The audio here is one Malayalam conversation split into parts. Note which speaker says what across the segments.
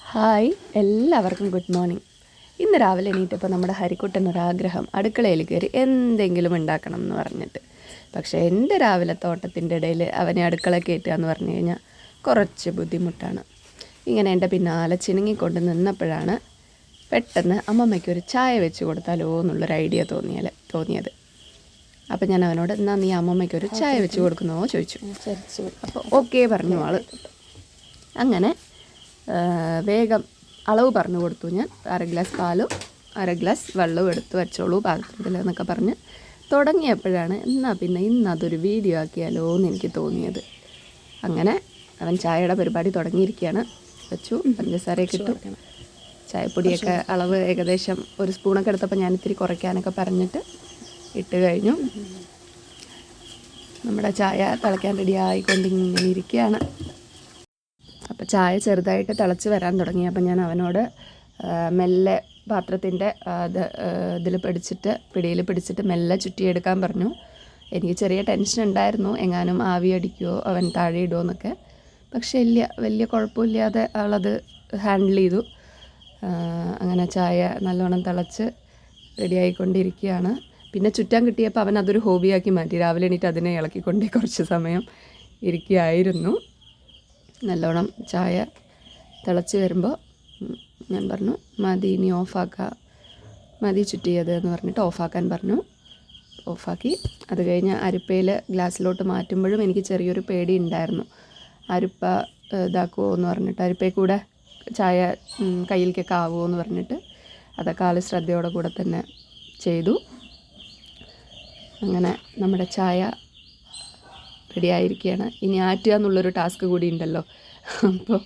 Speaker 1: ഹായ്, എല്ലാവർക്കും ഗുഡ് മോർണിംഗ്. ഇന്ന് രാവിലെ എണീറ്റപ്പോൾ നമ്മുടെ ഹരിക്കുട്ടനൊരാഗ്രഹം അടുക്കളയിൽ കയറി എന്തെങ്കിലും ഉണ്ടാക്കണം എന്ന് പറഞ്ഞിട്ട്. പക്ഷേ എൻ്റെ രാവിലെ തോട്ടത്തിൻ്റെ ഇടയിൽ അവനെ അടുക്കള കയറ്റുക എന്ന് പറഞ്ഞു കഴിഞ്ഞാൽ കുറച്ച് ബുദ്ധിമുട്ടാണ്. ഇങ്ങനെ എൻ്റെ പിന്നാലെ ചിണുങ്ങിക്കൊണ്ട് നിന്നപ്പോഴാണ് പെട്ടെന്ന് അമ്മമ്മയ്ക്കൊരു ചായ വെച്ച് കൊടുത്താലോ എന്നുള്ളൊരു ഐഡിയ തോന്നിയത്. അപ്പോൾ ഞാൻ അവനോട് എന്നാൽ നീ അമ്മമ്മയ്ക്കൊരു ചായ വെച്ച് കൊടുക്കുന്നോ ചോദിച്ചു. അപ്പോൾ ഓക്കെ പറഞ്ഞു ആൾ. അങ്ങനെ വേഗം അളവ് പറഞ്ഞു കൊടുത്തു. ഞാൻ 1/2 ഗ്ലാസ് പാലും 1/2 ഗ്ലാസ് വെള്ളവും എടുത്ത് വെച്ചോളൂ പാത്രത്തിൽ എന്നൊക്കെ പറഞ്ഞ് തുടങ്ങിയപ്പോഴാണ് എന്നാൽ പിന്നെ ഇന്നതൊരു വീഡിയോ ആക്കിയാലോ എന്ന് എനിക്ക് തോന്നിയത്. അങ്ങനെ അവൻ ചായയുടെ പരിപാടി തുടങ്ങിയിരിക്കുകയാണ്. വെച്ചു, പഞ്ചസാരയൊക്കെ ഇട്ടു. ചായപ്പൊടിയൊക്കെ അളവ് ഏകദേശം 1 സ്പൂണൊക്കെ എടുത്തപ്പോൾ ഞാൻ ഇത്തിരി കുറയ്ക്കാനൊക്കെ പറഞ്ഞിട്ട് ഇട്ട് കഴിഞ്ഞു. നമ്മുടെ ചായ തിളയ്ക്കാൻ റെഡി ആയിക്കൊണ്ടിങ്ങനെ ഇരിക്കുകയാണ്. അപ്പോൾ ചായ ചെറുതായിട്ട് തിളച്ച് വരാൻ തുടങ്ങി. അപ്പം ഞാൻ അവനോട് മെല്ലെ പാത്രത്തിൻ്റെ പിടിയിൽ പിടിച്ചിട്ട് മെല്ലെ ചുറ്റിയെടുക്കാൻ പറഞ്ഞു. എനിക്ക് ചെറിയ ടെൻഷൻ ഉണ്ടായിരുന്നു, എങ്ങാനും ആവി അടിക്കുമോ അവൻ താഴെ ഇടുമോ എന്നൊക്കെ. പക്ഷേ വലിയ കുഴപ്പമില്ലാതെ അവളത് ഹാൻഡിൽ ചെയ്തു. അങ്ങനെ ചായ നല്ലോണം തിളച്ച് റെഡിയായിക്കൊണ്ടിരിക്കുകയാണ്. പിന്നെ ചുറ്റാൻ കിട്ടിയപ്പോൾ അവൻ അതൊരു ഹോബിയാക്കി മാറ്റി. രാവിലെ എണീറ്റ് അതിനെ ഇളക്കിക്കൊണ്ടേ കുറച്ച് സമയം ഇരിക്കുകയായിരുന്നു. നല്ലോണം ചായ തിളച്ച് വരുമ്പോൾ ഞാൻ പറഞ്ഞു, മതി ഇനി ഓഫാക്കുക, മതി ചുറ്റിയത് എന്ന് പറഞ്ഞിട്ട് ഓഫാക്കാൻ പറഞ്ഞു. ഓഫാക്കി. അത് കഴിഞ്ഞ് അരിപ്പയിൽ ഗ്ലാസ്സിലോട്ട് മാറ്റുമ്പോഴും എനിക്ക് ചെറിയൊരു പേടി ഉണ്ടായിരുന്നു. അരിപ്പ ഇതാക്കുമോ എന്ന് പറഞ്ഞിട്ട്, അരിപ്പയിൽ കൂടെ ചായ കയ്യിലേക്കൊക്കെ ആവുമോ എന്ന് പറഞ്ഞിട്ട് അതൊക്കെ ആൾ ശ്രദ്ധയോടെ കൂടെ തന്നെ ചെയ്തു. അങ്ങനെ നമ്മുടെ ചായ റെഡി ആയിരിക്കുകയാണ്. ഇനി ആറ്റുക എന്നുള്ളൊരു ടാസ്ക് കൂടി ഉണ്ടല്ലോ. അപ്പോൾ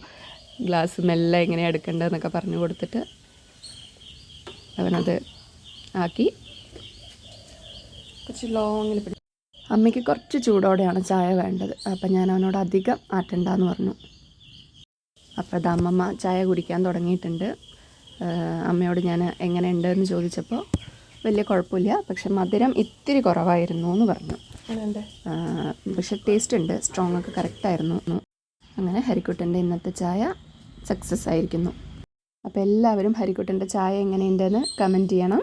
Speaker 1: ഗ്ലാസ് മെല്ലെ എങ്ങനെ എടുക്കേണ്ടതെന്നൊക്കെ പറഞ്ഞു കൊടുത്തിട്ട് അവനത് ആക്കി. കുറച്ച് ലോങ്ങിൽ അമ്മയ്ക്ക് കുറച്ച് ചൂടോടെയാണ് ചായ വേണ്ടത്. അപ്പം ഞാൻ അവനോട് അധികം ആറ്റണ്ടെന്ന് പറഞ്ഞു. അപ്പോൾ അത് അമ്മമ്മ ചായ കുടിക്കാൻ തുടങ്ങിയിട്ടുണ്ട്. അമ്മയോട് ഞാൻ എങ്ങനെയുണ്ടെന്ന് ചോദിച്ചപ്പോൾ വലിയ കുഴപ്പമില്ല, പക്ഷെ മധുരം ഇത്തിരി കുറവായിരുന്നു എന്ന് പറഞ്ഞു. പക്ഷെ ടേസ്റ്റ് ഉണ്ട്, സ്ട്രോങ് ഒക്കെ കറക്റ്റായിരുന്നു. അങ്ങനെ ഹരിക്കുട്ടൻ്റെ ഇന്നത്തെ ചായ സക്സസ് ആയിരിക്കുന്നു. അപ്പോൾ എല്ലാവരും ഹരിക്കുട്ടൻ്റെ ചായ എങ്ങനെയുണ്ടെന്ന് കമൻറ്റ് ചെയ്യണം.